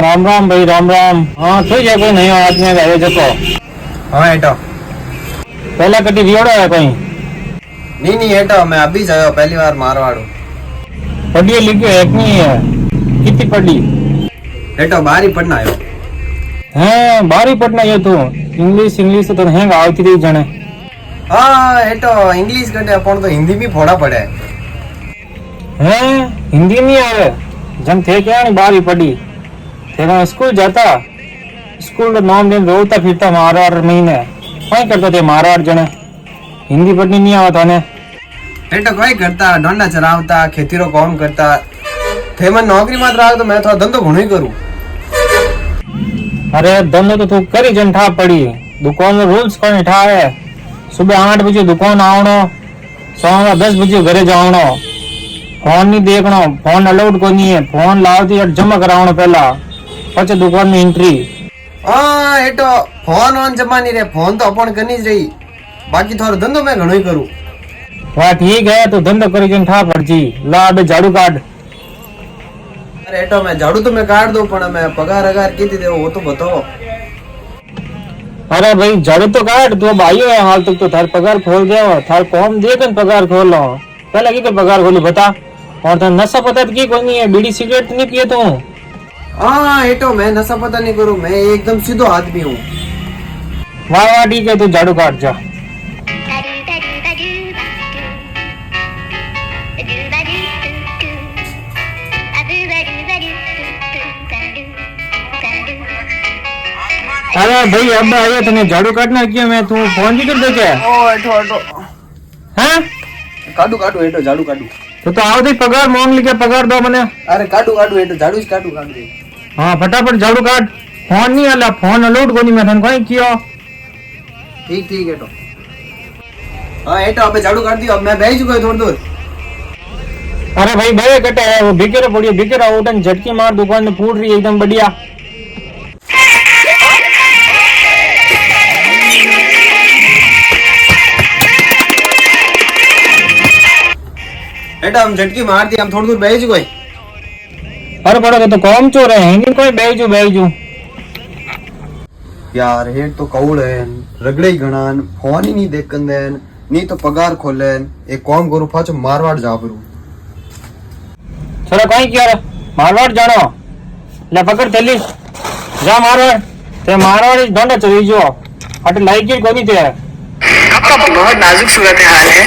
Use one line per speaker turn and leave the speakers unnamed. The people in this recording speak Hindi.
राम राम भाई राम राम। हाँ थी जाए कोई नहीं आदमी आयो जको।
हाँ एटो
पहला कटी रियोड़ो है कोई
नहीं नहीं एटो मैं अभी जायो पहली बार मारवाड़ू
पढ़ी लिखी है कि नहीं है कितनी पढ़ी
एटो बाहर ही पढ़ना आयो
है बारी पढ़ना ये तू इंग्लिश इंग्लिश तो हैंग आवती रही जने।
हाँ एटो इंग्लिश कटे अपन तो हिंदी भी फोड़ा पड़े
हैं हिंदी नहीं आवे जन थे क्या नहीं बारी पढ़ी थे स्कूल जाता स्कूल का नाम लेन रोता फिरता मारवाड़ महीने कोई करता थे मारवाड़ जने हिंदी पढ़नी नहीं आवता ने।
एटो कोई करता डोंडा चलावता खेती रो काम करता थे मन नौकरी मत राख तो मैं थोड़ा धंधो घणो ही करूं।
अरे धंधो तो तू करी जन ठा पड़ी दुकान में रूल्स कोई ठा है सुबह 8 बजे दुकान आवनो सवा 10 बजे घरे जावनो फोन नहीं देखनो फोन अलाउड को नहीं है फोन लावती और जमा करावनो पहला पछे दुकान में एंट्री।
हाँ एटो फोन ऑन जमा नहीं रे फोन तो अपन करनी ज रही बाकी थोड़ा धंधो मैं घणो ही करूं।
वाह ठीक है तू धंधो करी जन ठा पड़जी ला अबे झाड़ू काट।
अरे एटो मैं झाड़ू तो मैं काट दूं पण मैं पगार अगार कितनी दे वो तो बताओ।
अरे भाई झाड़ू तो काट तू अब आयो है हाल तक तो थार पगार खोल दे थार कॉम दे कर पगार खोल लो पहले की पगार खोली बता और तो नशा पता की कोई नहीं है बीड़ी सिगरेट नहीं पिए तू।
हाँ एटो मैं नशा पता नहीं करूं मैं एकदम सीधो आदमी हूँ।
वाह वाह ठीक है तू झाड़ू काट जा। अरे भाई अब आयो तने झाड़ू काटना क्यों मैं तू फोन भी कर दे क्या
ओ एटो एटो
हैं
काटू काटू एटो झाड़ू काटू
तो आओ दे पगार मांग लिया पगार दो मने।
अरे काटू काटू एटो झाड़ू ही काटू काट दे।
हाँ फटाफट झाड़ू काट फोन नहीं आला फोन अलाउड कोनी मैं तने कोई कियो।
ठीक ठीक एटो हाँ एटो अबे झाड़ू काट दियो अब मैं बैठ चुका थोड़ी दूर।
अरे भाई भाई कटे है वो बिकेरो पड़ी बिकेरो उठन झटकी मार दुकान में फूट रही एकदम बढ़िया।
एटो हम झटकी मार दी हम थोड़ी दूर बैठ चुके।
अरे बड़ा तो कौन चोर है हिंदी कोई बैजू
यार हेड तो कौड़ है रगड़े ही गणान फोन ही नहीं देखन देन नहीं तो पगार खोलेन एक काम करू पाछो मारवाड़ जा परू।
चलो कोई किया मारवाड़ जानो ले पकड़ चली जा मारवाड़ ते मारवाड़ ढोंडा चली जो अट लाइक कोनी थे।
आपका बहुत नाजुक सूरत हाल है।